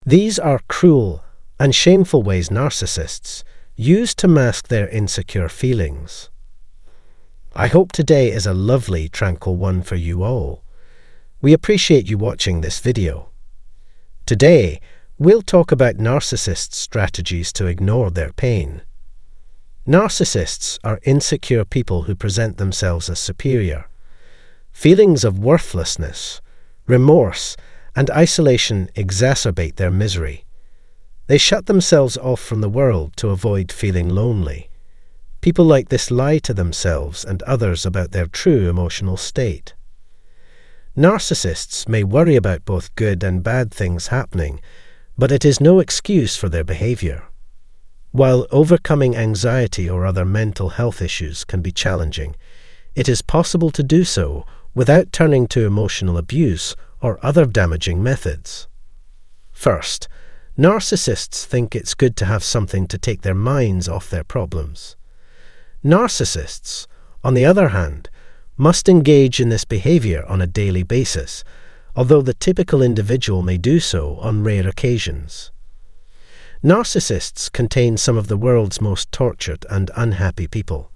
These are cruel and shameful ways narcissists use to mask their insecure feelings. I hope today is a lovely, tranquil one for you all. We appreciate you watching this video. Today, we'll talk about narcissists' strategies to ignore their pain. Narcissists are insecure people who present themselves as superior. Feelings of worthlessness, remorse, and isolation exacerbate their misery. They shut themselves off from the world to avoid feeling lonely. People like this lie to themselves and others about their true emotional state. Narcissists may worry about both good and bad things happening, but it is no excuse for their behavior. While overcoming anxiety or other mental health issues can be challenging, it is possible to do so without turning to emotional abuse or other damaging methods. First, narcissists think it's good to have something to take their minds off their problems. Narcissists, on the other hand, must engage in this behavior on a daily basis, although the typical individual may do so on rare occasions. Narcissists contain some of the world's most tortured and unhappy people.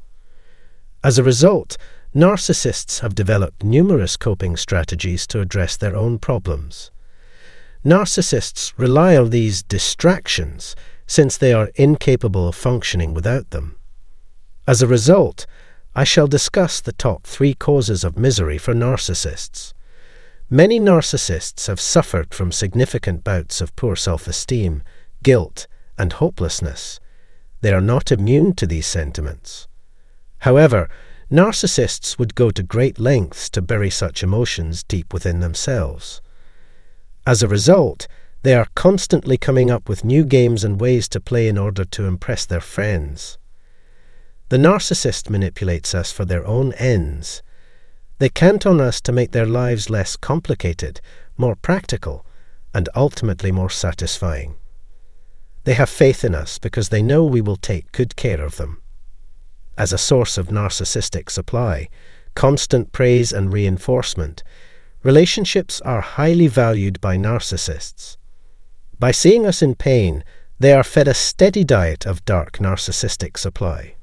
As a result, narcissists have developed numerous coping strategies to address their own problems. Narcissists rely on these distractions since they are incapable of functioning without them. As a result, I shall discuss the top 3 causes of misery for narcissists. Many narcissists have suffered from significant bouts of poor self-esteem, guilt, and hopelessness. They are not immune to these sentiments. However, narcissists would go to great lengths to bury such emotions deep within themselves. As a result, they are constantly coming up with new games and ways to play in order to impress their friends. The narcissist manipulates us for their own ends. They count on us to make their lives less complicated, more practical, and ultimately more satisfying. They have faith in us because they know we will take good care of them. As a source of narcissistic supply, constant praise and reinforcement, relationships are highly valued by narcissists. By seeing us in pain, they are fed a steady diet of dark narcissistic supply.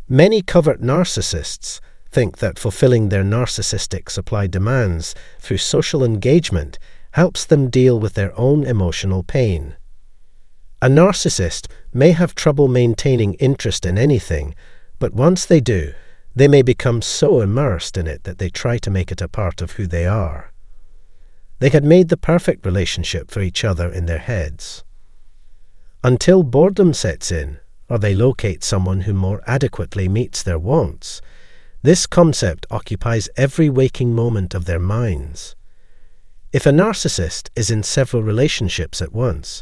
Many covert narcissists think that fulfilling their narcissistic supply demands through social engagement helps them deal with their own emotional pain. A narcissist may have trouble maintaining interest in anything, but once they do, they may become so immersed in it that they try to make it a part of who they are. They had made the perfect relationship for each other in their heads. Until boredom sets in, or they locate someone who more adequately meets their wants, this concept occupies every waking moment of their minds. If a narcissist is in several relationships at once,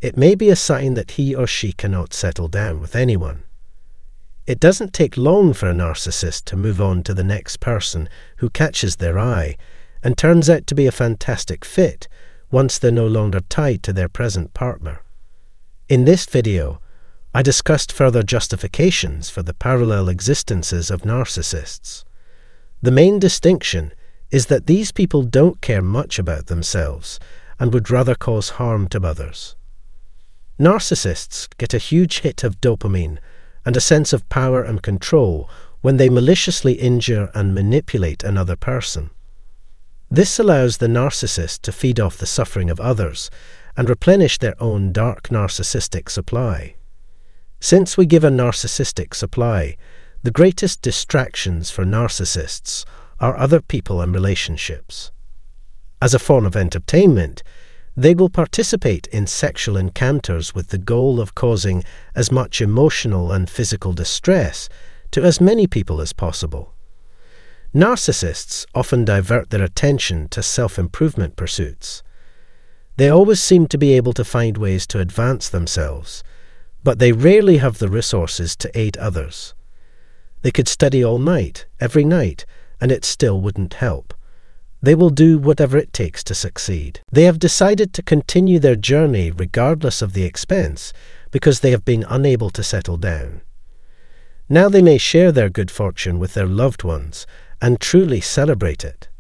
it may be a sign that he or she cannot settle down with anyone. It doesn't take long for a narcissist to move on to the next person who catches their eye and turns out to be a fantastic fit once they're no longer tied to their present partner. In this video, I discussed further justifications for the parallel existences of narcissists. The main distinction is that these people don't care much about themselves and would rather cause harm to others. Narcissists get a huge hit of dopamine and a sense of power and control when they maliciously injure and manipulate another person. This allows the narcissist to feed off the suffering of others and replenish their own dark narcissistic supply. Since we give a narcissistic supply, the greatest distractions for narcissists are other people and relationships. As a form of entertainment, they will participate in sexual encounters with the goal of causing as much emotional and physical distress to as many people as possible. Narcissists often divert their attention to self-improvement pursuits. They always seem to be able to find ways to advance themselves, but they rarely have the resources to aid others. They could study all night, every night, and it still wouldn't help. They will do whatever it takes to succeed. They have decided to continue their journey regardless of the expense because they have been unable to settle down. Now they may share their good fortune with their loved ones and truly celebrate it.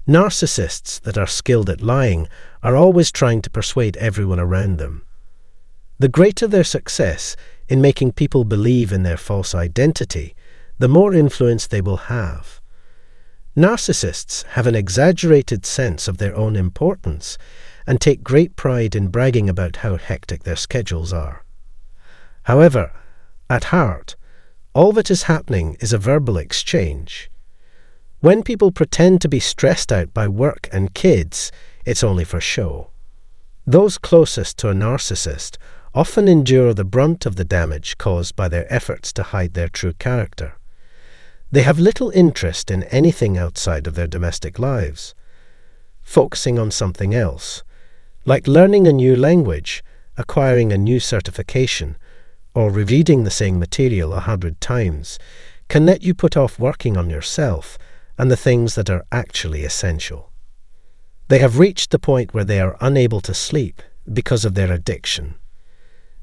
Narcissists that are skilled at lying are always trying to persuade everyone around them. The greater their success in making people believe in their false identity, the more influence they will have. Narcissists have an exaggerated sense of their own importance and take great pride in bragging about how hectic their schedules are. However, at heart, all that is happening is a verbal exchange. When people pretend to be stressed out by work and kids, it's only for show. Those closest to a narcissist often endure the brunt of the damage caused by their efforts to hide their true character. They have little interest in anything outside of their domestic lives, focusing on something else, like learning a new language, acquiring a new certification, or rereading the same material 100 times, can let you put off working on yourself and the things that are actually essential. They have reached the point where they are unable to sleep because of their addiction.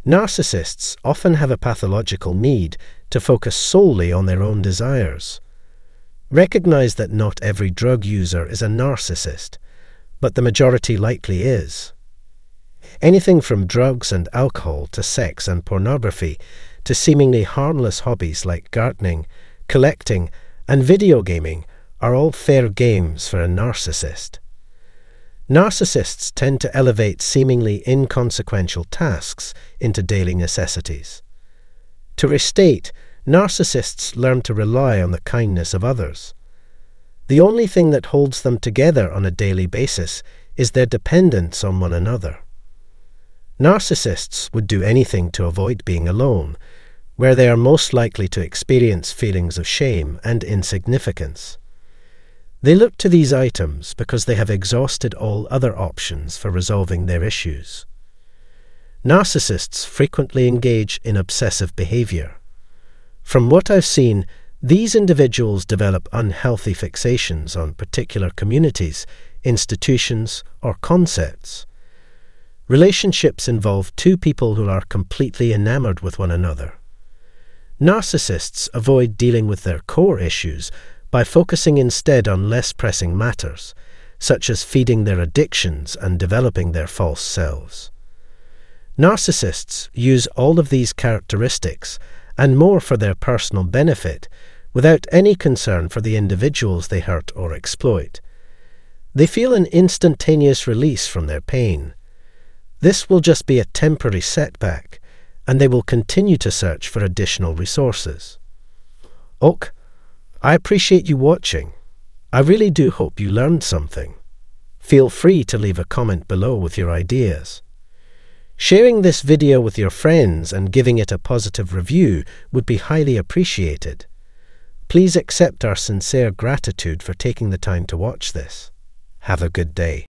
Narcissists often have a pathological need to focus solely on their own desires. Recognize that not every drug user is a narcissist, but the majority likely is. Anything from drugs and alcohol to sex and pornography to seemingly harmless hobbies like gardening, collecting, and video gaming are all fair games for a narcissist. Narcissists tend to elevate seemingly inconsequential tasks into daily necessities. To restate, narcissists learn to rely on the kindness of others. The only thing that holds them together on a daily basis is their dependence on one another. Narcissists would do anything to avoid being alone, where they are most likely to experience feelings of shame and insignificance. They look to these items because they have exhausted all other options for resolving their issues. Narcissists frequently engage in obsessive behavior. From what I've seen, these individuals develop unhealthy fixations on particular communities, institutions, or concepts. Relationships involve two people who are completely enamored with one another. Narcissists avoid dealing with their core issues by focusing instead on less pressing matters, such as feeding their addictions and developing their false selves. Narcissists use all of these characteristics and more for their personal benefit, without any concern for the individuals they hurt or exploit. They feel an instantaneous release from their pain. This will just be a temporary setback, and they will continue to search for additional resources. Ok, I appreciate you watching. I really do hope you learned something. Feel free to leave a comment below with your ideas. Sharing this video with your friends and giving it a positive review would be highly appreciated. Please accept our sincere gratitude for taking the time to watch this. Have a good day.